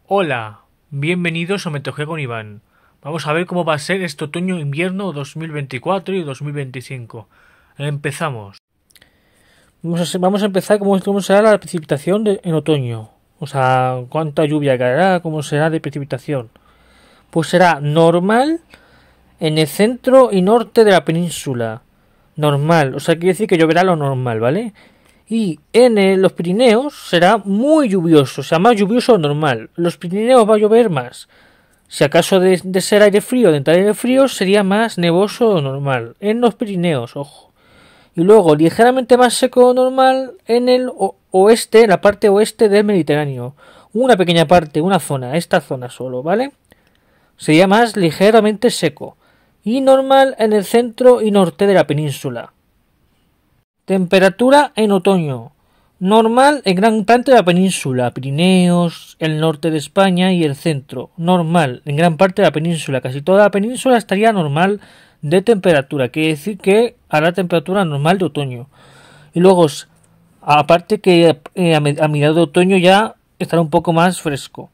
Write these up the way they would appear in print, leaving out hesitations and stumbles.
Hola, bienvenidos a Metodología con Iván. Vamos a ver cómo va a ser este otoño-invierno 2024 y 2025. Empezamos. Vamos a empezar cómo será la precipitación en otoño. O sea, cuánta lluvia caerá, cómo será de precipitación. Pues será normal en el centro y norte de la península. Normal, o sea, quiere decir que lloverá lo normal, ¿vale? Y en los Pirineos será muy lluvioso, o sea, más lluvioso de lo normal. Los Pirineos va a llover más. Si acaso de ser aire frío, de entrar aire frío, sería más nevoso de lo normal. En los Pirineos, ojo. Y luego ligeramente más seco de lo normal en el oeste, en la parte oeste del Mediterráneo. Una pequeña parte, una zona, esta zona solo, ¿vale? Sería más ligeramente seco. Y normal en el centro y norte de la península. Temperatura en otoño. Normal en gran parte de la península, Pirineos, el norte de España y el centro. Normal en gran parte de la península. Casi toda la península estaría normal de temperatura. Quiere decir que hará temperatura normal de otoño. Y luego, aparte que a mediados de otoño ya estará un poco más fresco.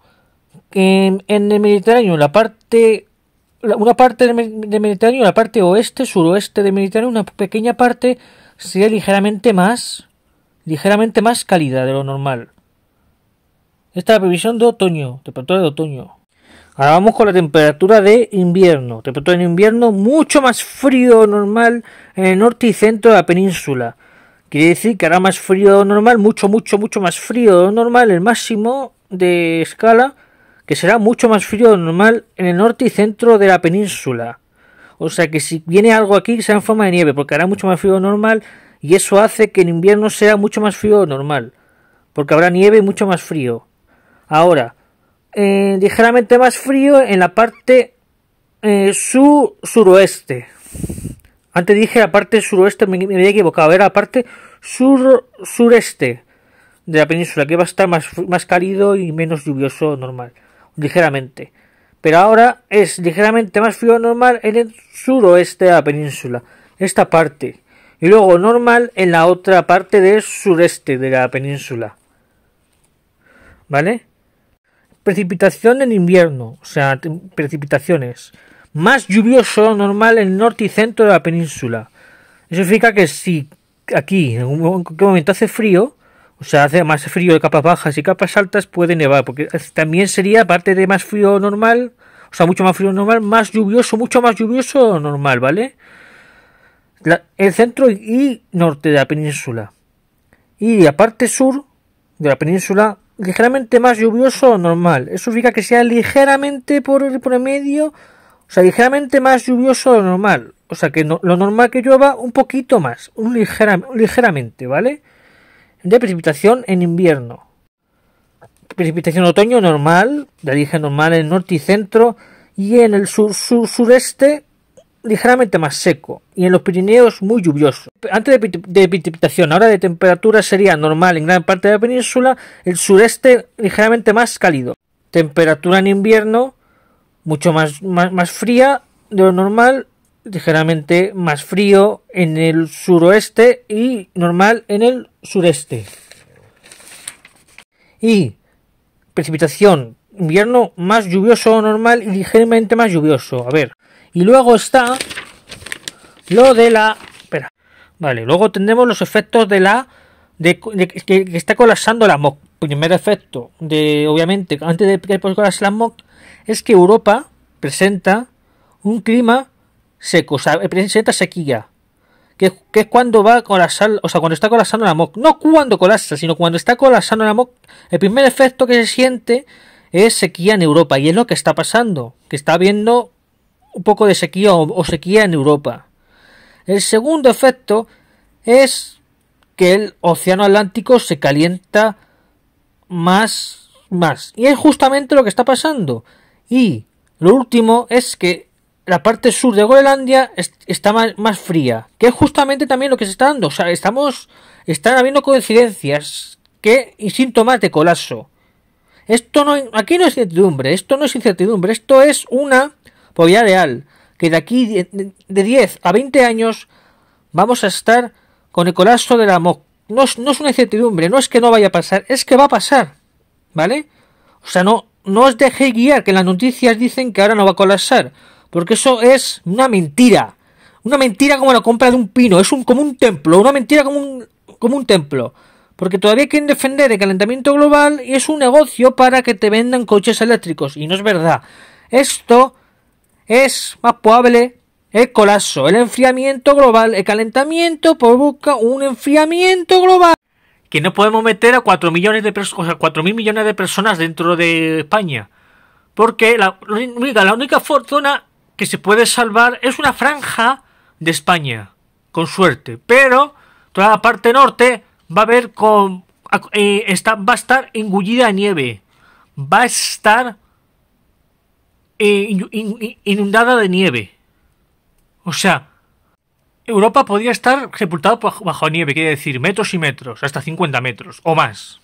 En el Mediterráneo, una parte del Mediterráneo, la parte oeste, suroeste del Mediterráneo, una pequeña parte sería ligeramente más cálida de lo normal. Esta es la previsión de otoño, temperatura de otoño. Ahora vamos con la temperatura de invierno. Temperatura de invierno mucho más frío normal en el norte y centro de la península. Quiere decir que hará más frío de lo normal, mucho más frío de lo normal, el máximo de escala, que será mucho más frío de lo normal en el norte y centro de la península. O sea que si viene algo aquí será en forma de nieve, porque hará mucho más frío de lo normal, y eso hace que en invierno sea mucho más frío de lo normal, porque habrá nieve y mucho más frío. Ahora, ligeramente más frío en la parte suroeste. Antes dije la parte suroeste, me había equivocado, era la parte sureste de la península, que va a estar más cálido y menos lluvioso normal, ligeramente. Pero ahora es ligeramente más frío normal en el suroeste de la península, esta parte. Y luego normal en la otra parte del sureste de la península. ¿Vale? Precipitación en invierno, o sea, precipitaciones. Más lluvioso normal en el norte y centro de la península. Eso significa que si aquí en un momento hace frío, o sea, hace más frío de capas bajas y capas altas, puede nevar, porque también sería, aparte de más frío normal, o sea, mucho más frío normal, más lluvioso, mucho más lluvioso normal, ¿vale? El centro y norte de la península. Y la parte sur de la península, ligeramente más lluvioso normal. Eso significa que sea ligeramente por el medio, o sea, ligeramente más lluvioso normal. O sea, que lo normal que llueva un poquito más, ligeramente, ¿vale? De precipitación en invierno. Precipitación en otoño normal, ya dije normal en el norte y centro, y en el sureste ligeramente más seco, y en los Pirineos muy lluvioso. Antes de precipitación, ahora de temperatura sería normal en gran parte de la península, el sureste ligeramente más cálido. Temperatura en invierno mucho más fría de lo normal, ligeramente más frío en el suroeste y normal en el sureste. Y precipitación, invierno más lluvioso normal y ligeramente más lluvioso. A ver. Y luego está lo de la... Espera. Vale, luego tendremos los efectos de que está colapsando la MOC. Primer efecto de, obviamente, antes de que colapse la MOC, es que Europa presenta un clima seco, o sea, presenta sequía. Que es cuando va a colapsar, o sea, cuando está colapsando la MOC. No cuando colapsa, sino cuando está colapsando la MOC. El primer efecto que se siente es sequía en Europa. Y es lo que está pasando. Que está habiendo un poco de sequía o sequía en Europa. El segundo efecto es que el océano Atlántico se calienta más. Y es justamente lo que está pasando. Y lo último es que la parte sur de Groenlandia está más fría, que es justamente también lo que se está dando. O sea, están habiendo coincidencias y síntomas de colapso. Aquí no es incertidumbre, esto es una probabilidad real, que de aquí de 10 a 20 años vamos a estar con el colapso de la MOC. No es una incertidumbre, no es que no vaya a pasar, es que va a pasar, ¿vale? O sea, no, no os dejéis guiar, que las noticias dicen que ahora no va a colapsar, porque eso es una mentira. Una mentira como la compra de un pino, es como un templo, una mentira como un templo. Porque todavía quieren defender el calentamiento global y es un negocio para que te vendan coches eléctricos. Y no es verdad. Esto es más probable el colapso, el enfriamiento global. El calentamiento provoca un enfriamiento global. Que no podemos meter a 4 millones de personas, o sea, 4.000 millones de personas dentro de España. Porque la única zona que se puede salvar es una franja de España, con suerte. Pero toda la parte norte va a haber va a estar engullida a nieve. Va a estar inundada de nieve. O sea, Europa podría estar sepultado bajo nieve, quiere decir metros y metros, hasta 50 metros o más.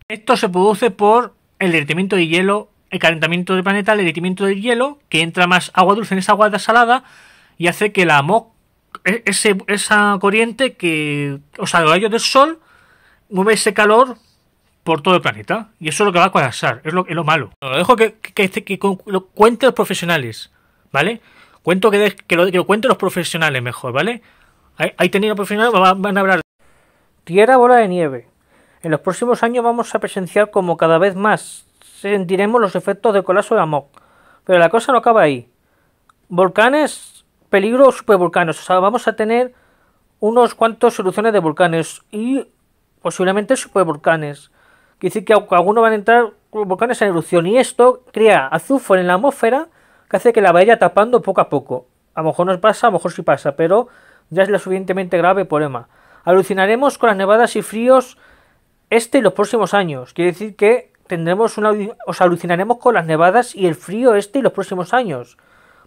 Esto se produce por el derretimiento de hielo, el calentamiento del planeta, el derretimiento del hielo, que entra más agua dulce en esa agua salada y hace que la esa corriente que, o sea, los rayos del sol, mueve ese calor por todo el planeta. Y eso es lo que va a colapsar, es lo malo. Lo dejo que lo cuenten los profesionales, ¿vale? Que lo cuenten los profesionales mejor, ¿vale? Ahí tenéis los profesionales, van a hablar. Tierra, bola de nieve. En los próximos años vamos a presenciar como cada vez más sentiremos los efectos del colapso de Amok. Pero la cosa no acaba ahí. Volcanes, peligro, supervolcanes. O sea, vamos a tener unos cuantos soluciones de volcanes y posiblemente supervolcanes. Quiere decir que algunos van a entrar volcanes en erupción y esto crea azufre en la atmósfera que hace que la vaya tapando poco a poco. A lo mejor no pasa, a lo mejor sí pasa, pero ya es lo suficientemente grave el problema. Alucinaremos con las nevadas y fríos y los próximos años. Quiere decir que alucinaremos con las nevadas y el frío y los próximos años.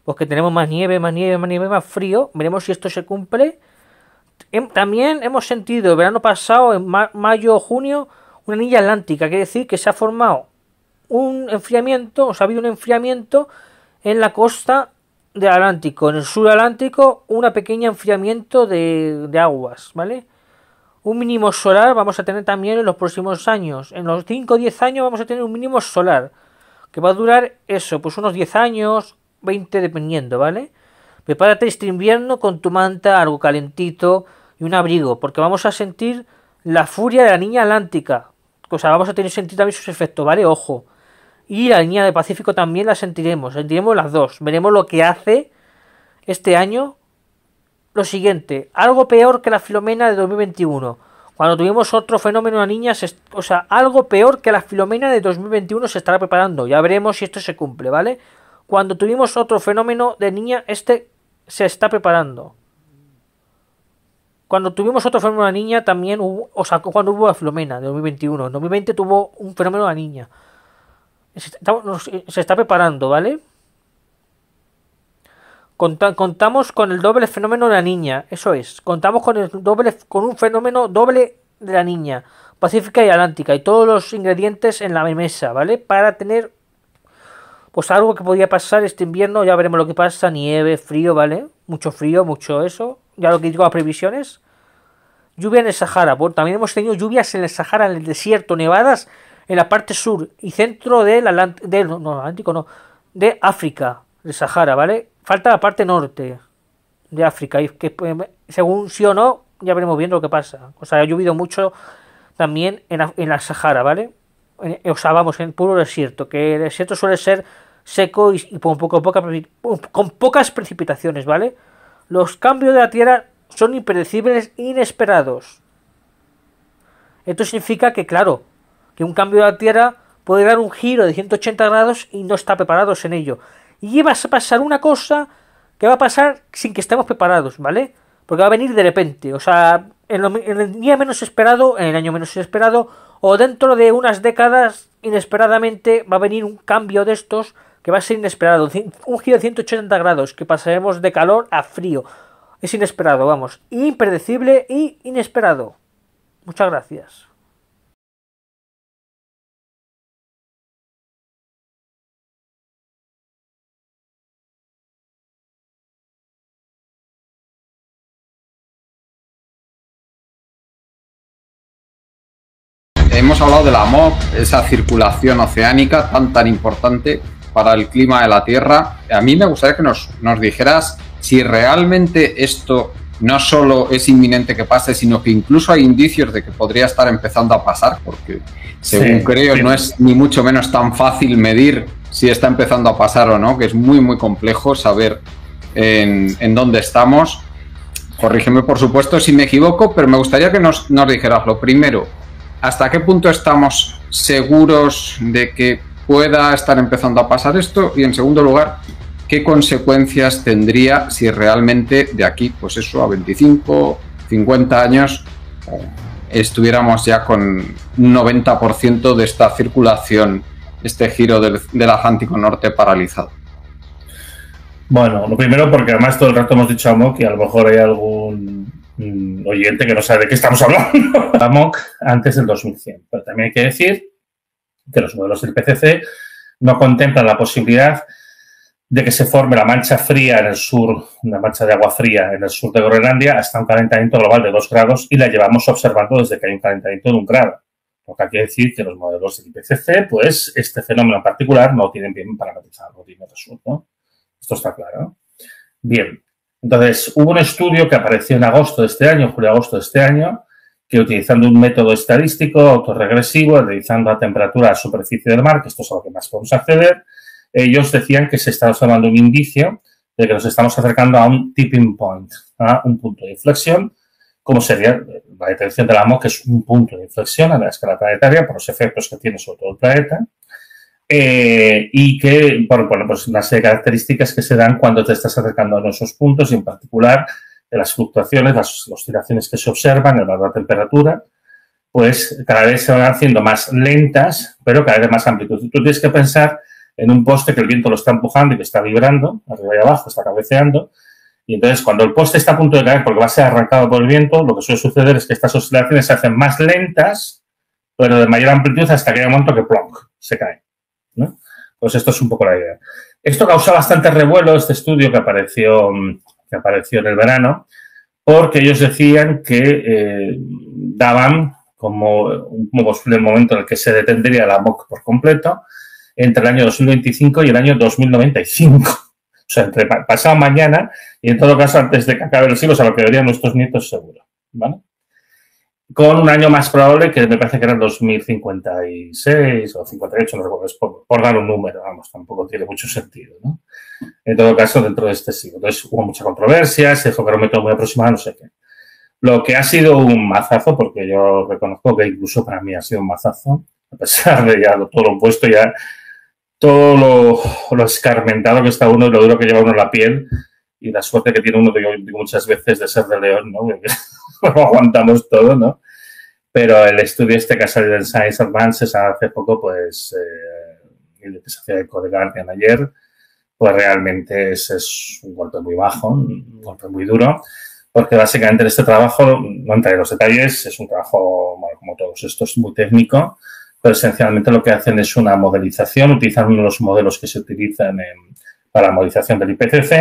Porque tenemos más nieve, más nieve, más nieve, más frío. Veremos si esto se cumple. También hemos sentido el verano pasado, en mayo o junio, una anilla atlántica. Quiere decir que se ha formado un enfriamiento, o sea, ha habido un enfriamiento en la costa del Atlántico. En el sur Atlántico, un pequeño enfriamiento de aguas, ¿vale? Un mínimo solar vamos a tener también en los próximos años. En los 5 o 10 años vamos a tener un mínimo solar. Que va a durar eso, pues unos 10 años, 20 dependiendo, ¿vale? Prepárate este invierno con tu manta, algo calentito y un abrigo. Porque vamos a sentir la furia de la niña atlántica. O sea, vamos a sentir también sus efectos, ¿vale? Ojo. Y la niña del Pacífico también la sentiremos. Sentiremos las dos. Veremos lo que hace este año. Lo siguiente, algo peor que la Filomena de 2021. Cuando tuvimos otro fenómeno de niñas, o sea, algo peor que la Filomena de 2021 se estará preparando. Ya veremos si esto se cumple, ¿vale? Cuando tuvimos otro fenómeno de niña, se está preparando. Cuando tuvimos otro fenómeno de niña, también hubo, o sea, cuando hubo la Filomena de 2021. En 2020 tuvo un fenómeno de niña. Se está preparando, ¿vale? Contamos con el doble fenómeno de la niña, eso es. Contamos con un fenómeno doble de la niña, pacífica y atlántica, y todos los ingredientes en la mesa, ¿vale? Para tener, pues algo que podría pasar este invierno, ya veremos lo que pasa, nieve, frío, ¿vale? Mucho frío, mucho eso, ya lo que digo las previsiones. Lluvia en el Sahara, bueno, también hemos tenido lluvias en el Sahara, en el desierto, nevadas en la parte sur y centro de África, del Sahara, ¿vale? Falta la parte norte de África, y que según sí o no, ya veremos viendo lo que pasa. O sea, ha llovido mucho también en la Sahara, ¿vale? O sea, vamos, en puro desierto, que el desierto suele ser seco y con pocas precipitaciones, ¿vale? Los cambios de la Tierra son impredecibles e inesperados. Esto significa que, claro, que un cambio de la Tierra puede dar un giro de 180 grados y no está preparados en ello. Y va a pasar una cosa que va a pasar sin que estemos preparados, ¿vale? Porque va a venir de repente, o sea, en el día menos esperado, en el año menos esperado, o dentro de unas décadas, inesperadamente, va a venir un cambio de estos que va a ser inesperado. Un giro de 180 grados, que pasaremos de calor a frío. Es inesperado, vamos. Impredecible y inesperado. Muchas gracias. hemos hablado de la MOC, esa circulación oceánica tan importante para el clima de la Tierra. A mí me gustaría que nos dijeras si realmente esto no solo es inminente que pase, sino que incluso hay indicios de que podría estar empezando a pasar, porque según creo no es ni mucho menos tan fácil medir si está empezando a pasar o no, que es muy complejo saber en dónde estamos. Corrígeme, por supuesto, si me equivoco, pero me gustaría que nos dijeras lo primero, ¿hasta qué punto estamos seguros de que pueda estar empezando a pasar esto? Y en segundo lugar, ¿qué consecuencias tendría si realmente de aquí, pues eso, a 25, 50 años, estuviéramos ya con un 90% de esta circulación, este giro del Atlántico Norte paralizado? Bueno, lo primero, porque además todo el rato hemos dicho AMOC y a lo mejor hay algún oyente que no sabe de qué estamos hablando. AMOC antes del 2100, pero también hay que decir que los modelos del IPCC no contemplan la posibilidad de que se forme la mancha fría en el sur, una mancha de agua fría en el sur de Groenlandia hasta un calentamiento global de 2 grados y la llevamos observando desde que hay un calentamiento de 1 grado. Lo que hay que decir que los modelos del IPCC, pues este fenómeno en particular no tienen bien parametrizado, no tiene resuelto. Esto está claro. Bien, entonces hubo un estudio que apareció en agosto de este año, julio-agosto de este año, que utilizando un método estadístico autorregresivo, analizando la temperatura a la superficie del mar, que esto es a lo que más podemos acceder, ellos decían que se está observando un indicio de que nos estamos acercando a un tipping point, a un punto de inflexión, como sería la detección del AMOC, que es un punto de inflexión a la escala planetaria por los efectos que tiene sobre todo el planeta, y que, bueno, pues una serie de características que se dan cuando te estás acercando a esos puntos y en particular de las fluctuaciones, las oscilaciones que se observan, el valor de temperatura, pues cada vez se van haciendo más lentas, pero cada vez más amplitud. Tú tienes que pensar en un poste que el viento lo está empujando y que está vibrando, arriba y abajo, está cabeceando, y entonces cuando el poste está a punto de caer porque va a ser arrancado por el viento, lo que suele suceder es que estas oscilaciones se hacen más lentas, pero de mayor amplitud hasta que hay un momento que plonk, se cae, ¿no? Pues esto es un poco la idea. Esto causó bastante revuelo, este estudio que apareció en el verano, porque ellos decían que daban como un posible momento en el que se detendría la AMOC por completo entre el año 2025 y el año 2095. O sea, entre pasado mañana y en todo caso antes de que acabe el siglo, o sea, lo que verían nuestros nietos seguro, ¿vale? Con un año más probable que me parece que era el 2056 o 58, no recuerdo, es por dar un número, vamos, tampoco tiene mucho sentido, ¿no? En todo caso, dentro de este siglo. Entonces, hubo mucha controversia, se dijo que era un método muy aproximado, no sé qué. Lo que ha sido un mazazo, porque yo reconozco que incluso para mí ha sido un mazazo, a pesar de ya todo lo opuesto, ya todo lo escarmentado que está uno y lo duro que lleva uno en la piel y la suerte que tiene uno, digo muchas veces, de ser de León, ¿no? Lo aguantamos todo, ¿no? Pero el estudio este que ha salido en Science Advances hace poco, pues, el que se hacía eco de Guardian ayer, pues realmente es un golpe muy bajo, un golpe muy duro, porque básicamente en este trabajo, no entraré en los detalles, es un trabajo, bueno, como todos estos, muy técnico, pero esencialmente lo que hacen es una modelización, utilizan uno de los modelos que se utilizan para la modelización del IPCC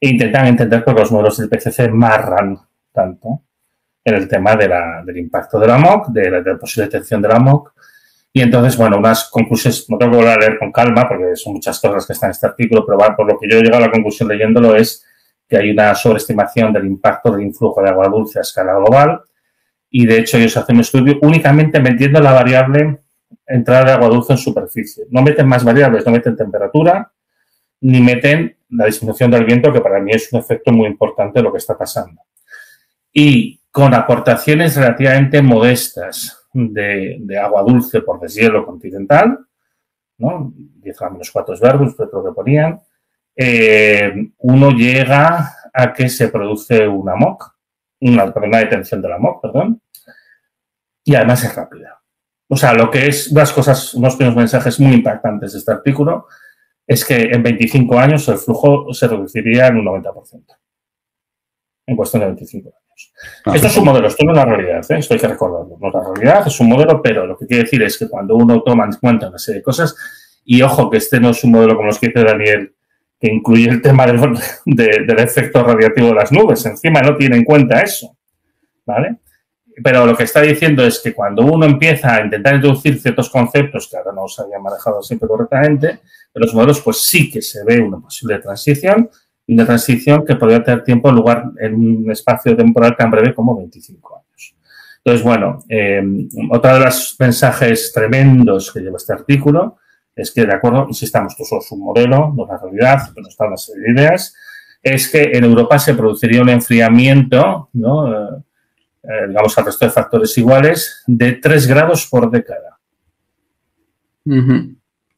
e intentan entender por qué los modelos del IPCC marran tanto en el tema del impacto de la AMOC, de la posible detección de la AMOC. Y entonces, bueno, unas conclusiones, no tengo que volver a leer con calma porque son muchas cosas que están en este artículo, pero por lo que yo he llegado a la conclusión leyéndolo es que hay una sobreestimación del impacto del influjo de agua dulce a escala global y, de hecho, ellos hacen un estudio únicamente metiendo la variable entrada de agua dulce en superficie. No meten más variables, no meten temperatura, ni meten la disminución del viento, que para mí es un efecto muy importante de lo que está pasando. Y con aportaciones relativamente modestas de agua dulce por deshielo continental, ¿no? 10⁻⁴ verbos, creo que ponían, uno llega a que se produce una AMOC, una detención de la AMOC, perdón, y además es rápida. O sea, lo que es unos primeros mensajes muy impactantes de este artículo es que en 25 años el flujo se reduciría en un 90%. En cuestión de 25 años. Esto es un modelo, esto no es la realidad, ¿eh? Esto hay que recordarlo. No es la realidad, es un modelo, pero lo que quiere decir es que cuando uno toma en cuenta una serie de cosas, y ojo que este no es un modelo como los que dice Daniel, que incluye el tema del efecto radiativo de las nubes, encima no tiene en cuenta eso, ¿vale? Pero lo que está diciendo es que cuando uno empieza a intentar introducir ciertos conceptos que ahora no se habían manejado siempre correctamente, en los modelos pues sí que se ve una posible transición, y una transición que podría tener tiempo en lugar en un espacio temporal tan breve como 25 años. Entonces, bueno, otro de los mensajes tremendos que lleva este artículo es que, de acuerdo, insistamos, esto solo es un modelo, no es la realidad, pero nos da una serie de ideas, es que en Europa se produciría un enfriamiento, ¿no? Digamos, al resto de factores iguales, de 3 grados por década.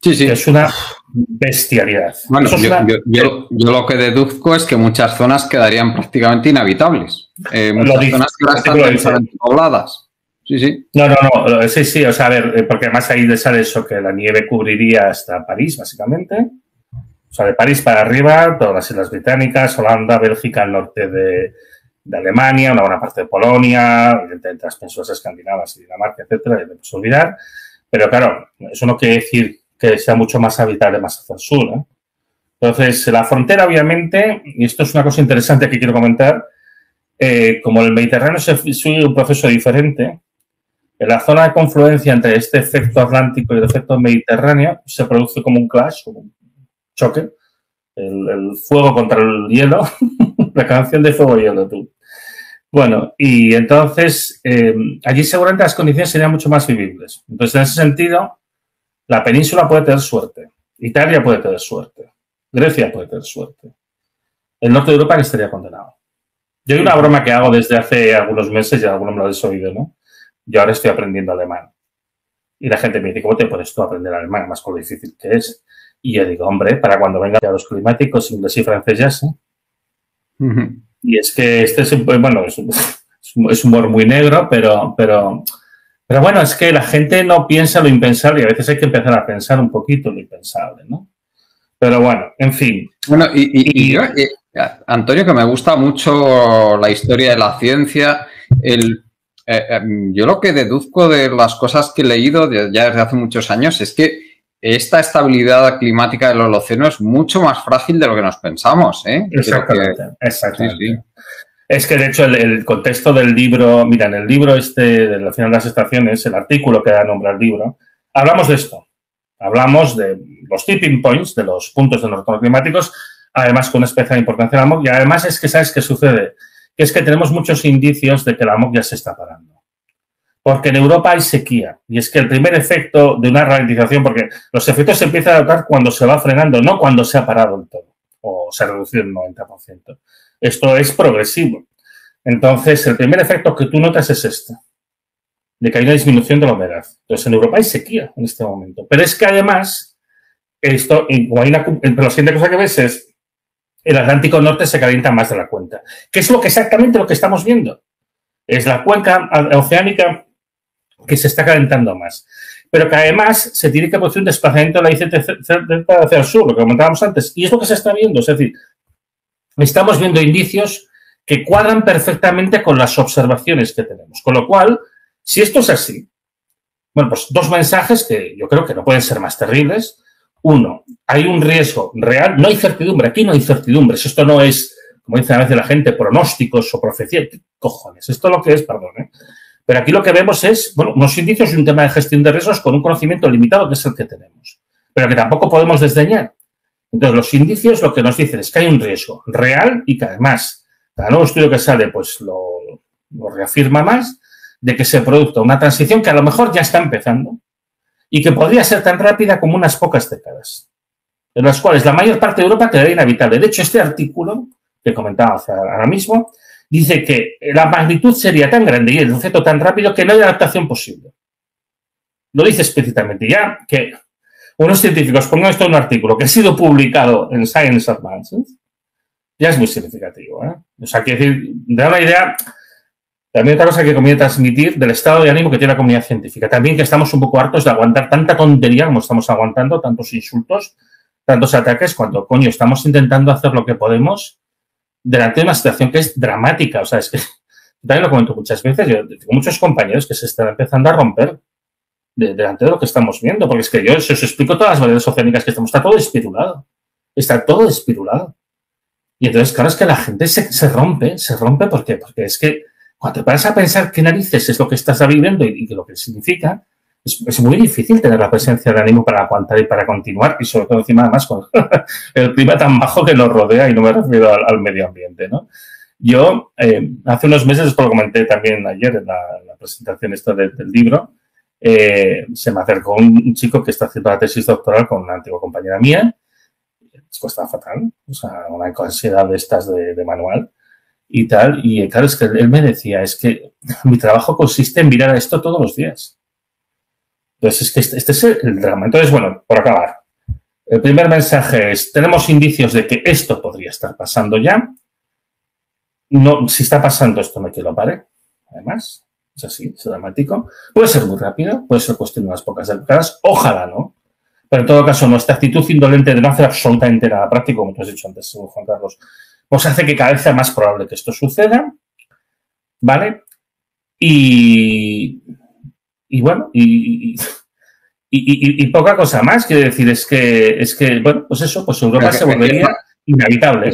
Sí, sí. Que es una bestialidad. Bueno, yo lo que deduzco es que muchas zonas quedarían prácticamente inhabitables. Muchas zonas que están densamente pobladas. Sí, sí. No, sí, o sea, a ver, porque además ahí le sale eso, que la nieve cubriría hasta París, básicamente. O sea, de París para arriba, todas las Islas Británicas, Holanda, Bélgica, el norte de Alemania, una buena parte de Polonia, evidentemente las pensulas escandinavas y Dinamarca, etcétera, no podemos olvidar. Pero claro, eso no quiere decir que sea mucho más habitable más hacia el sur, ¿eh? Entonces, la frontera, obviamente, y esto es una cosa interesante que quiero comentar, como el Mediterráneo sigue un proceso diferente, en la zona de confluencia entre este efecto atlántico y el efecto mediterráneo se produce como un clash, como un choque, el fuego contra el hielo, la canción de Fuego y Hielo, tú. Bueno, y entonces allí seguramente las condiciones serían mucho más vivibles. Entonces, en ese sentido, la península puede tener suerte, Italia puede tener suerte, Grecia puede tener suerte. El norte de Europa que estaría condenado. Yo hay una broma que hago desde hace algunos meses, ya alguno me lo habéis oído, ¿no? Yo ahora estoy aprendiendo alemán. Y la gente me dice, ¿cómo te pones tú a aprender alemán? Más con lo difícil que es. Y yo digo, hombre, para cuando vengan ya los climáticos, inglés y francés ya sí. Y es que este es, bueno, es humor muy negro, pero bueno, es que la gente no piensa lo impensable y a veces hay que empezar a pensar un poquito lo impensable, ¿no? Pero bueno, en fin. Bueno, y yo, Antonio, que me gusta mucho la historia de la ciencia, yo lo que deduzco de las cosas que he leído ya desde hace muchos años es que esta estabilidad climática del Holoceno es mucho más frágil de lo que nos pensamos, ¿eh? Exactamente. Sí. Es que, de hecho, el contexto del libro, mira, en el libro del final de las estaciones, el artículo que da nombre al libro, hablamos de esto. Hablamos de los tipping points, de los puntos de los retornos climáticos, además con especial importancia la AMOC, y además es que, ¿sabes qué sucede? Que es que tenemos muchos indicios de que la AMOC ya se está parando. Porque en Europa hay sequía. Y es que el primer efecto de una ralentización, porque los efectos se empiezan a notar cuando se va frenando, no cuando se ha parado del todo o se ha reducido el 90%. Esto es progresivo. Entonces, el primer efecto que tú notas es este, de que hay una disminución de la humedad. Entonces, en Europa hay sequía en este momento. Pero es que además, esto, pero la siguiente cosa que ves es el Atlántico Norte se calienta más de la cuenta. ¿Qué es exactamente lo que estamos viendo? Es la cuenca oceánica que se está calentando más. Pero que además se tiene que producir un desplazamiento de la ICT hacia el sur, lo que comentábamos antes. Y es lo que se está viendo. Es decir, estamos viendo indicios que cuadran perfectamente con las observaciones que tenemos. Con lo cual, si esto es así, bueno, pues 2 mensajes que yo creo que no pueden ser más terribles. Uno, hay un riesgo real. No hay certidumbre. Aquí no hay certidumbres. Esto no es, como dice a veces la gente, pronósticos o profecías. ¿Qué cojones? Esto es lo que es, perdón, ¿eh? Pero aquí lo que vemos es, bueno, unos indicios y un tema de gestión de riesgos con un conocimiento limitado que es el que tenemos, pero que tampoco podemos desdeñar. Entonces, los indicios lo que nos dicen es que hay un riesgo real y que además, cada nuevo estudio que sale, pues lo reafirma más, de que se produzca una transición que a lo mejor ya está empezando y que podría ser tan rápida como unas pocas décadas, en las cuales la mayor parte de Europa quedaría inhabitable. De hecho, este artículo que comentaba ahora mismo dice que la magnitud sería tan grande y el efecto tan rápido que no hay adaptación posible. Lo dice explícitamente. Ya que unos científicos pongan esto en un artículo que ha sido publicado en Science Advances, ya es muy significativo, ¿eh? O sea, quiere decir, da una idea. También otra cosa que conviene transmitir del estado de ánimo que tiene la comunidad científica. También que estamos un poco hartos de aguantar tanta tontería como estamos aguantando, tantos insultos, tantos ataques, cuando, coño, estamos intentando hacer lo que podemos delante de una situación que es dramática. O sea, es que también lo comento muchas veces, yo tengo muchos compañeros que se están empezando a romper delante de lo que estamos viendo, porque es que yo os explico todas las variedades oceánicas que estamos, está todo despirulado. Está todo despirulado. Y entonces, claro, es que la gente se rompe, ¿por qué? Porque es que cuando te paras a pensar qué narices es lo que estás viviendo y lo que significa, es muy difícil tener la presencia de ánimo para aguantar y para continuar, y sobre todo encima además con el clima tan bajo que nos rodea, y no me refiero al medio ambiente, ¿no? Yo, hace unos meses, os lo comenté también ayer en la presentación esta del libro, se me acercó un chico que está haciendo la tesis doctoral con una antigua compañera mía. Es estaba fatal, o sea, una ansiedad de estas de manual y tal. Y claro, es que él me decía, es que mi trabajo consiste en mirar a esto todos los días. Entonces, es que este es el drama. Entonces, bueno, por acabar, el primer mensaje es, tenemos indicios de que esto podría estar pasando ya. No, si está pasando esto, no hay que lo pare. Además, es así, es dramático. Puede ser muy rápido, puede ser cuestión de unas pocas décadas. Ojalá no. Pero en todo caso, nuestra actitud indolente de no hacer absolutamente nada práctico, como tú has dicho antes, Juan Carlos, pues hace que cada vez sea más probable que esto suceda, ¿vale? Y bueno, y poca cosa más, quiero decir, es que bueno, pues eso, pues Europa se volvería inhabitable.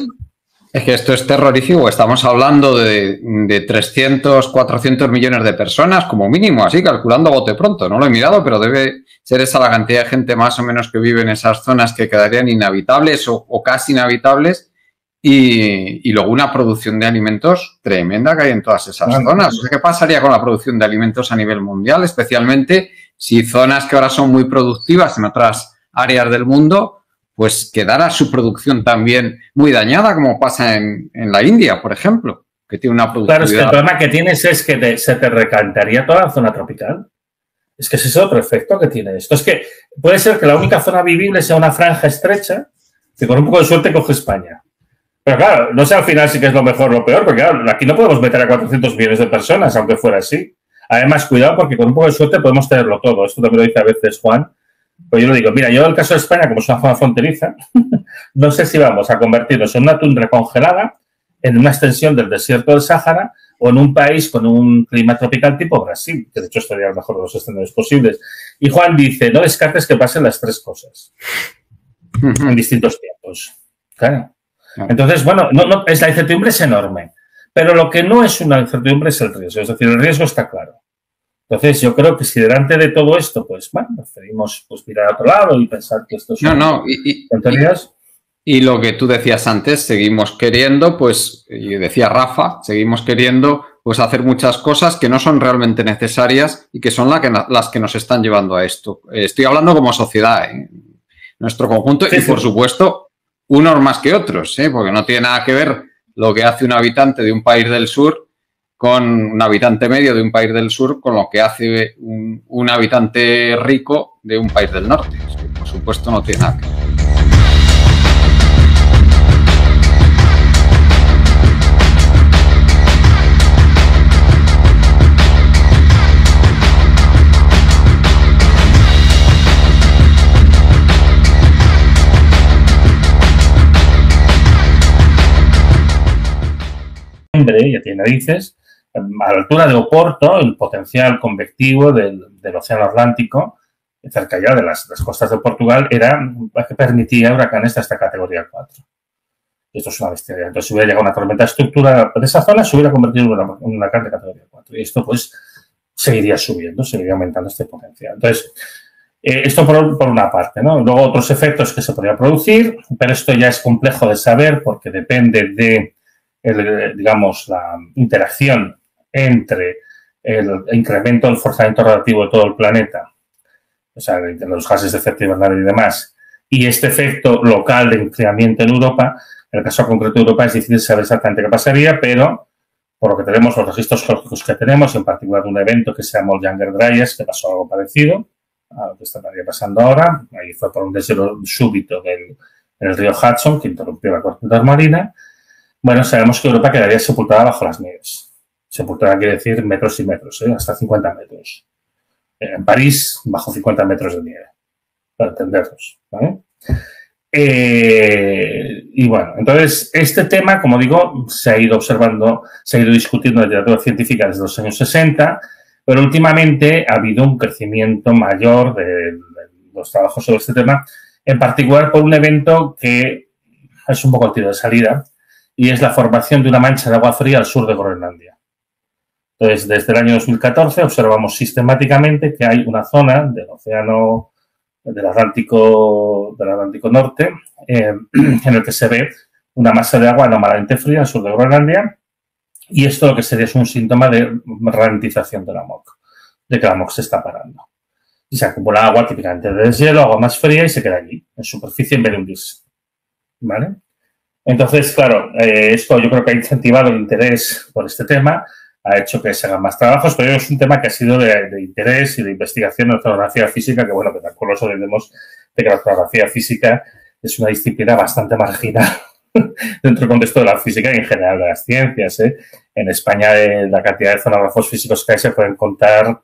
Es que esto es terrorífico. Estamos hablando de 300, 400 millones de personas, como mínimo, así, calculando bote pronto. No lo he mirado, pero debe ser esa la cantidad de gente más o menos que vive en esas zonas que quedarían inhabitables o casi inhabitables. Y luego una producción de alimentos tremenda que hay en todas esas zonas. O sea, ¿qué pasaría con la producción de alimentos a nivel mundial? Especialmente si zonas que ahora son muy productivas en otras áreas del mundo, pues quedara su producción también muy dañada, como pasa en la India, por ejemplo, que tiene una productividad... Claro, es que el problema que tienes es que se te recantaría toda la zona tropical. Es que ese es otro efecto que tiene esto. Es que puede ser que la única zona vivible sea una franja estrecha, que con un poco de suerte coge España. Pero claro, no sé al final si que es lo mejor o lo peor, porque claro, aquí no podemos meter a 400 millones de personas, aunque fuera así. Además, cuidado, porque con un poco de suerte podemos tenerlo todo. Esto también lo dice a veces Juan. Pues yo lo digo, mira, yo en el caso de España, como es una zona fronteriza, no sé si vamos a convertirnos en una tundra congelada, en una extensión del desierto del Sáhara, o en un país con un clima tropical tipo Brasil, que de hecho estaría el mejor de los escenarios posibles. Y Juan dice, no descartes que pasen las tres cosas en distintos tiempos. Claro. Entonces, bueno, la incertidumbre es enorme, pero lo que no es una incertidumbre es el riesgo. Es decir, el riesgo está claro. Entonces, yo creo que si delante de todo esto, pues, bueno, preferimos pues, mirar a otro lado y pensar que esto es... Y lo que tú decías antes, seguimos queriendo, pues, y decía Rafa, seguimos queriendo, pues, hacer muchas cosas que no son realmente necesarias y que son las que nos están llevando a esto. Estoy hablando como sociedad, nuestro conjunto, sí, y por supuesto, unos más que otros, porque no tiene nada que ver lo que hace un habitante de un país del sur con un habitante medio de un país del sur con lo que hace un habitante rico de un país del norte. Por supuesto, no tiene nada que ver. Ya tiene narices, a la altura de Oporto, el potencial convectivo del Océano Atlántico, cerca ya de las costas de Portugal, era que permitía huracanes de esta categoría 4. Y esto es una bestialidad. Entonces, si hubiera llegado una tormenta estructura de esa zona, se hubiera convertido en un huracán de categoría 4. Y esto, pues, seguiría subiendo, seguiría aumentando este potencial. Entonces, esto por una parte, ¿no? Luego, otros efectos que se podrían producir, pero esto ya es complejo de saber porque depende de digamos, la interacción entre el incremento del forzamiento relativo de todo el planeta, o sea, de los gases de efecto invernadero y demás, y este efecto local de enfriamiento en Europa. En el caso concreto de Europa es difícil saber exactamente qué pasaría, pero por lo que tenemos, los registros geológicos que tenemos, en particular de un evento que se llamó el Younger Dryas, que pasó algo parecido a lo que estaría pasando ahora. Ahí fue por un deshielo súbito en el río Hudson, que interrumpió la corriente marina. Bueno, sabemos que Europa quedaría sepultada bajo las nieves. Sepultada quiere decir metros y metros, hasta 50 metros. En París, bajo 50 metros de nieve, para entendernos, ¿vale? Y bueno, entonces, este tema, como digo, se ha ido observando, se ha ido discutiendo en la literatura científica desde los años 60, pero últimamente ha habido un crecimiento mayor de los trabajos sobre este tema, en particular por un evento que es un poco el tiro de salida, y es la formación de una mancha de agua fría al sur de Groenlandia. Entonces, desde el año 2014 observamos sistemáticamente que hay una zona del océano del Atlántico Norte en el que se ve una masa de agua anormalmente fría al sur de Groenlandia, y esto lo que sería es un síntoma de ralentización de la MOC, de que la MOC se está parando. Y se acumula agua típicamente de deshielo, agua más fría, y se queda allí, en superficie, en vez de hundirse. ¿Vale? Entonces, claro, esto yo creo que ha incentivado el interés por este tema, ha hecho que se hagan más trabajos, pero es un tema que ha sido de interés y de investigación en oceanografía física, que bueno, que tampoco nos olvidemos de que la oceanografía física es una disciplina bastante marginal dentro del contexto de la física y en general de las ciencias. En España, la cantidad de oceanógrafos físicos que hay se pueden contar